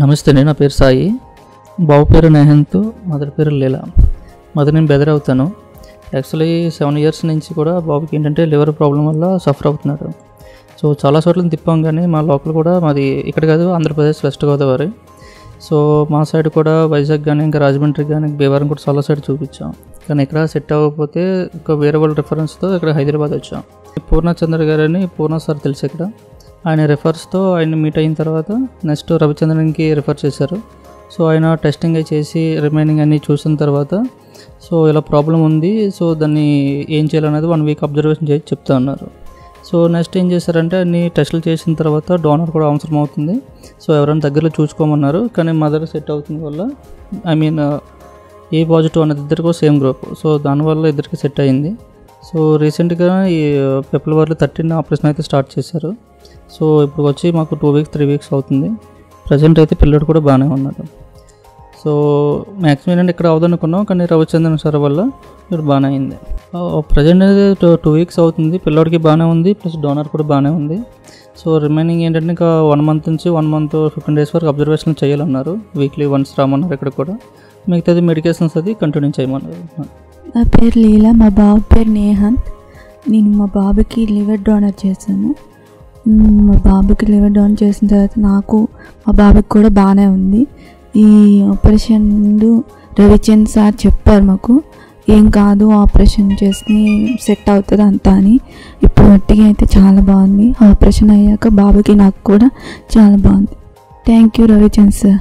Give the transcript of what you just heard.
నమస్తే, నా పేరు సాయి. బాబు పేరు నేహంత్, మదర్ పేరు లీలా. మదర్ నేను బెదర్ అవుతాను. యాక్చువల్లీ 7 years నుంచి కూడా బాబుకి ఏంటంటే లివర్ ప్రాబ్లం వల్ల సఫర్ అవుతున్నాడు. సో చాలా చోట్ల తిప్పాం, కానీ మా లోకల్ కూడా మాది ఇక్కడ కాదు, ఆంధ్రప్రదేశ్ వెస్ట్ గోదావరి. సో మా సైడ్ కూడా వైజాగ్ కానీ ఇంకా రాజమండ్రి కానీ భీమవరం కూడా చాలా సైడ్ చూపించాం, కానీ ఇక్కడ సెట్ అవ్వకపోతే ఇంకా వేరే వాళ్ళ రిఫరెన్స్తో ఇక్కడ హైదరాబాద్ వచ్చాం. పూర్ణచంద్ర గారని పూర్ణ సార్ తెలుసు, ఇక్కడ ఆయన రిఫర్స్తో ఆయన మీట్ అయిన తర్వాత నెక్స్ట్ రవిచంద్రన్కి రిఫర్ చేశారు. సో ఆయన టెస్టింగ్ చేసి రిమైనింగ్ అన్నీ చూసిన తర్వాత సో ఇలా ప్రాబ్లం ఉంది, సో దాన్ని ఏం చేయాలనేది 1 week అబ్జర్వేషన్ చేసి చెప్తా ఉన్నారు. సో నెక్స్ట్ ఏం చేశారంటే అన్ని టెస్టులు చేసిన తర్వాత డోనర్ కూడా అవసరం అవుతుంది, సో ఎవరైనా దగ్గరలో చూసుకోమన్నారు. కానీ మదర్ సెట్ అవుతుంది వల్ల ఏ పాజిటివ్ అనేది ఇద్దరికి సేమ్ గ్రూప్, సో దానివల్ల ఇద్దరికి సెట్ అయింది. సో రీసెంట్గా ఈ February 13 ఆపరేషన్ అయితే స్టార్ట్ చేశారు. సో ఇప్పుడు వచ్చి మాకు 2 weeks 3 weeks అవుతుంది. ప్రజెంట్ అయితే పిల్లడు కూడా బాగానే ఉన్నాడు. సో మ్యాక్సిమం ఏంటంటే ఇక్కడ అవదనుకున్నాం, కానీ రవిచంద్రన్ సార్ వల్ల ఇప్పుడు బాగానే అయింది. ప్రజెంట్ అయితే 2 weeks అవుతుంది, పిల్లడికి బాగానే ఉంది, ప్లస్ డోనర్ కూడా బాగానే ఉంది. సో రిమైనింగ్ ఏంటంటే ఇంకా 1 month నుంచి 1 month 15 days వరకు అబ్జర్వేషన్ చేయాలన్నారు. వీక్లీ వన్స్ రామన్నారు. ఇక్కడ కూడా మిగతాది మెడికేషన్స్ అది కంటిన్యూ చేయమన్నారు. నా పేరు లీలా, మా బాబు పేరు నేహంత్. నేను మా బాబుకి లివర్ డోనర్ చేశాను. మా బాబుకి లివర్ డోనర్ చేసిన తర్వాత నాకు మా బాబుకి కూడా బాగానే ఉంది. ఈ ఆపరేషన్ ముందు రవిచంద్ సార్ చెప్పారు మాకు, ఏం కాదు ఆపరేషన్ చేసి సెట్ అవుతుంది అంతా అని. ఇప్పుడు మట్టిగా అయితే చాలా బాగుంది. ఆపరేషన్ అయ్యాక బాబుకి నాకు కూడా చాలా బాగుంది. Thank you Ravichand sir.